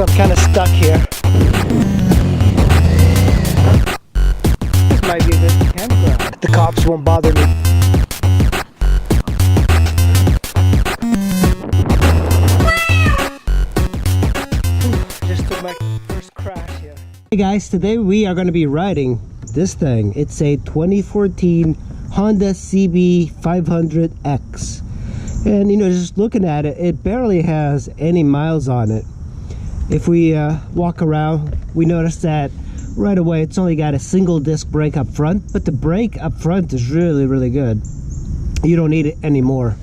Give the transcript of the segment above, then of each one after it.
I'm kind of stuck here. This might be a good campground. The cops won't bother me. Just took my first crash here. Hey guys, today we are going to be riding this thing. It's a 2014 Honda cb500x. And you know, just looking at it, it barely has any miles on it. If we walk around, we notice that right away it's only got a single disc brake up front, but the brake up front is really good. You don't need it anymore.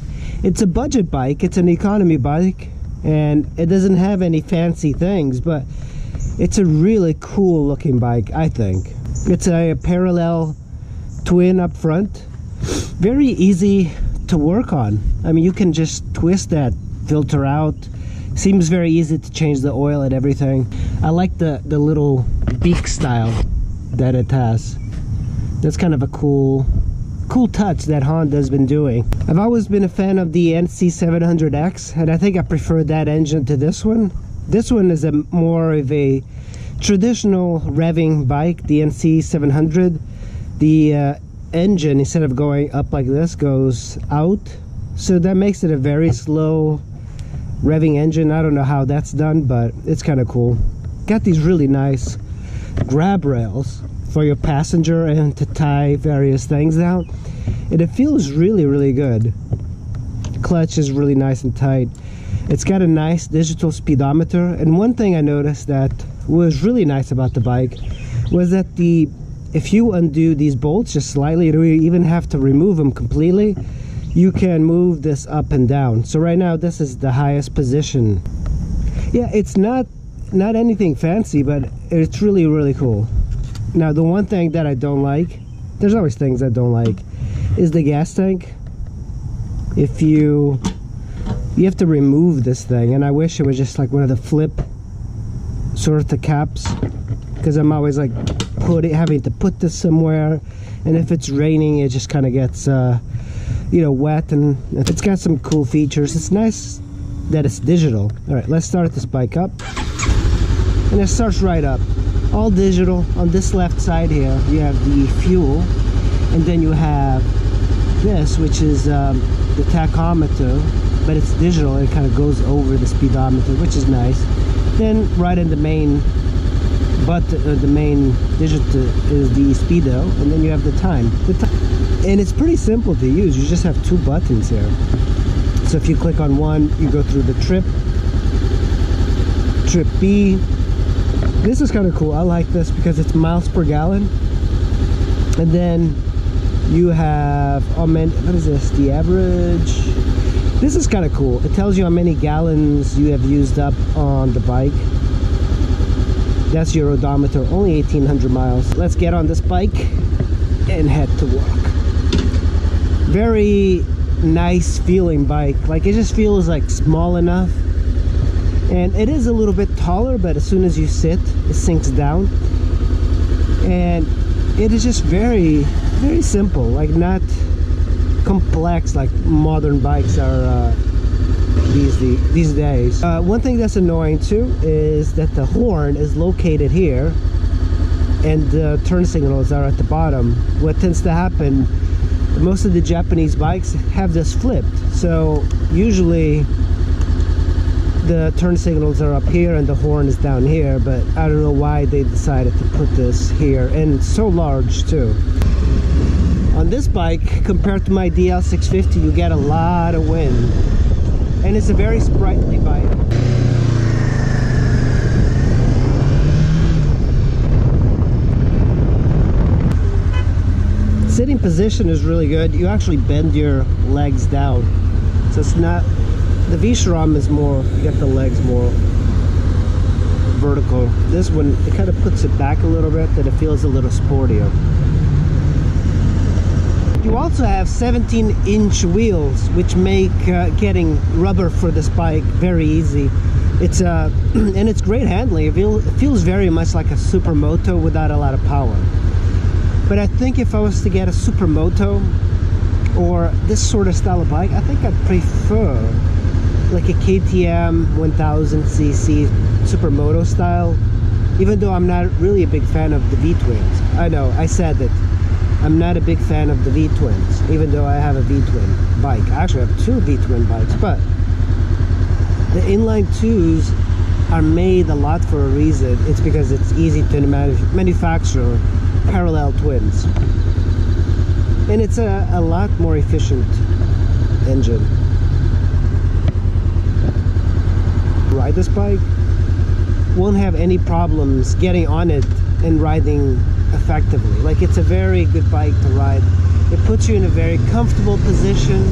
It's a budget bike, it's an economy bike, and it doesn't have any fancy things, but it's a really cool looking bike, I think. It's a parallel twin up front, very easy to work on. I mean, you can just twist that filter out. Seems very easy to change the oil and everything. I like the little beak style that it has. That's kind of a cool touch that Honda's been doing. I've always been a fan of the cb500x, and I think I prefer that engine to this one. This one is more of a traditional revving bike, the cb500. The engine, instead of going up like this, goes out, so that makes it a very slow revving engine. I don't know how that's done, but it's kind of cool. Got these really nice grab rails for your passenger and to tie various things down, and it feels really good. Clutch is really nice and tight. It's got a nice digital speedometer, and one thing I noticed that was really nice about the bike was that if you undo these bolts just slightly, you don't even have to remove them completely. You can move this up and down. So right now this is the highest position. Yeah, it's not anything fancy, but it's really cool. Now the one thing that I don't like, there's always things I don't like, is the gas tank. If you have to remove this thing, and I wish it was just like one of the flip sort of the caps, because I'm always like having to put this somewhere, and if it's raining it just kind of gets you know, wet. And it's got some cool features. It's nice that it's digital. All right, let's start this bike up, and it starts right up, all digital. On this left side here you have the fuel, and then you have this, which is the tachometer, but it's digital. It kind of goes over the speedometer, which is nice. Then right in the main the main digit is the speedo, and then you have the time. And it's pretty simple to use. You just have two buttons here. So if you click on one, you go through the trip B. This is kind of cool. I like this because it's miles per gallon. And then you have, oh man, what is this? The average. This is kind of cool. It tells you how many gallons you have used up on the bike. That's your odometer, only 1,800 miles. Let's get on this bike and head to work. Very nice feeling bike. Like, it just feels like small enough. And it is a little bit taller, but as soon as you sit, it sinks down. And it is just very simple, like not complex like modern bikes are these days. One thing that's annoying too is that the horn is located here and the turn signals are at the bottom. What tends to happen, most of the Japanese bikes have this flipped, so usually the turn signals are up here and the horn is down here, but I don't know why they decided to put this here, and it's so large too. On this bike, compared to my DL650, you get a lot of wind, and it's a very sprightly bike. Sitting position is really good. You actually bend your legs down, so it's not, the V-Shram is more, you get the legs more vertical. This one, it kind of puts it back a little bit, and it feels a little sportier. You also have 17-inch wheels, which make getting rubber for this bike very easy. It's and it's great handling. It feels very much like a supermoto without a lot of power. But I think if I was to get a supermoto or this sort of style of bike, I think I'd prefer like a KTM 1000cc supermoto style, even though I'm not really a big fan of the V-twins. I know, I said that I'm not a big fan of the V-twins, even though I have a V-twin bike. I actually have two V-twin bikes, but the inline 2s are made a lot for a reason. It's because it's easy to manufacture parallel twins. And it's a lot more efficient engine. Ride this bike, won't have any problems getting on it and riding effectively. Like, it's a very good bike to ride. It puts you in a very comfortable position.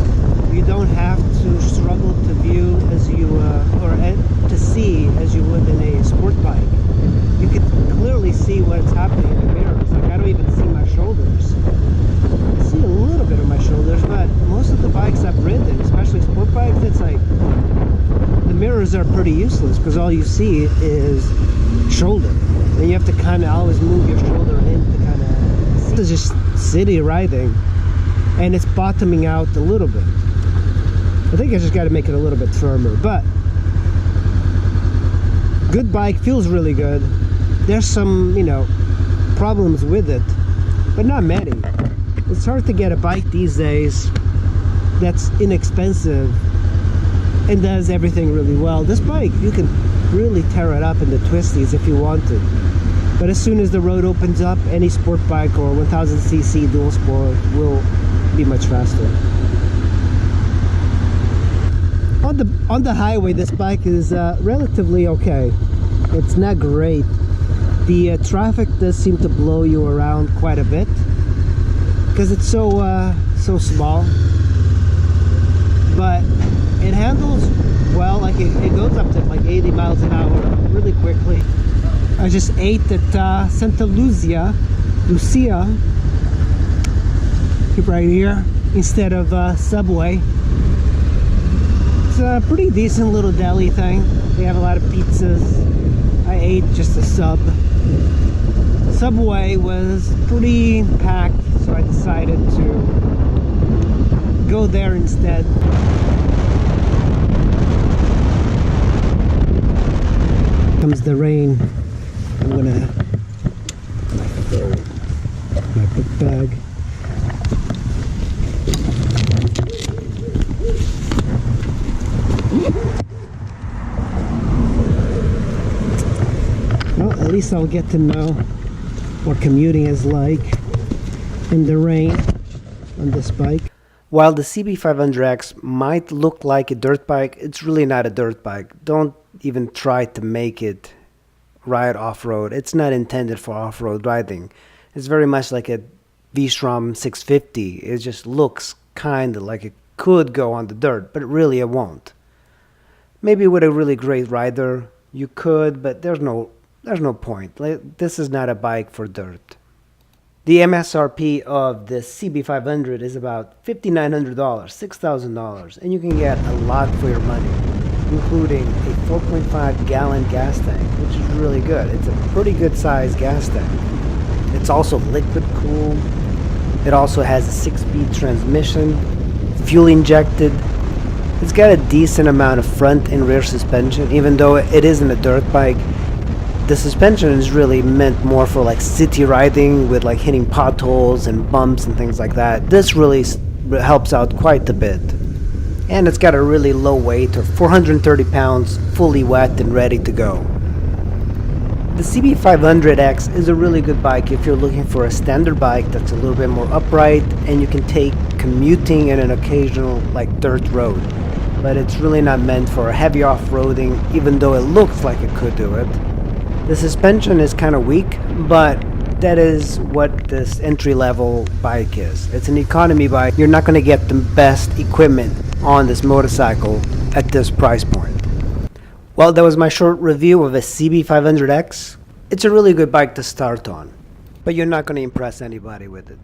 You don't have to struggle to view as you to see as you would in a sport bike. You can clearly see what's happening in the mirrors. Like, I don't even see my shoulders. I see a little bit of my shoulders, but most of the bikes I've ridden, especially sport bikes, it's like the mirrors are pretty useless because all you see is shoulder, and you have to kind of always move your shoulder in to kind of. This is just city riding, and it's bottoming out a little bit. I think I just got to make it a little bit firmer, but good bike, feels really good. There's some, you know, problems with it, but not many. It's hard to get a bike these days that's inexpensive and does everything really well. This bike, you can really tear it up into twisties if you want to, but as soon as the road opens up, any sport bike or 1000cc dual sport will be much faster. On the highway, this bike is relatively okay. It's not great. The traffic does seem to blow you around quite a bit because it's so small, but it handles well. Like, it goes up to like 80 miles an hour really quickly. I just ate at Santa Lucia right here instead of Subway. It's a pretty decent little deli thing. They have a lot of pizzas. I ate just a sub. Subway was pretty packed, so I decided to go there instead. Comes the rain. I'm gonna my book bag. Well, at least I'll get to know what commuting is like in the rain on this bike. While the cb500x might look like a dirt bike, it's really not a dirt bike. Don't even try to make it ride off-road. It's not intended for off-road riding. It's very much like a V-Strom 650. It just looks kind of like it could go on the dirt, but really it won't. Maybe with a really great rider you could, but there's no point. This is not a bike for dirt. The MSRP of the cb500 is about $5,900, $6,000, and you can get a lot for your money, including a 4.5 gallon gas tank, which is really good. It's a pretty good sized gas tank. It's also liquid cooled. It also has a 6-speed transmission, fuel injected. It's got a decent amount of front and rear suspension. Even though it isn't a dirt bike, the suspension is really meant more for like city riding with like hitting potholes and bumps and things like that. This really helps out quite a bit. And it's got a really low weight of 430 pounds, fully wet and ready to go. The cb500x is a really good bike if you're looking for a standard bike that's a little bit more upright and you can take commuting in an occasional like dirt road. But it's really not meant for heavy off-roading, even though it looks like it could do it. The suspension is kind of weak, but that is what this entry-level bike is. It's an economy bike. You're not going to get the best equipment on this motorcycle at this price point. Well, that was my short review of a cb500x. It's a really good bike to start on, but you're not going to impress anybody with it.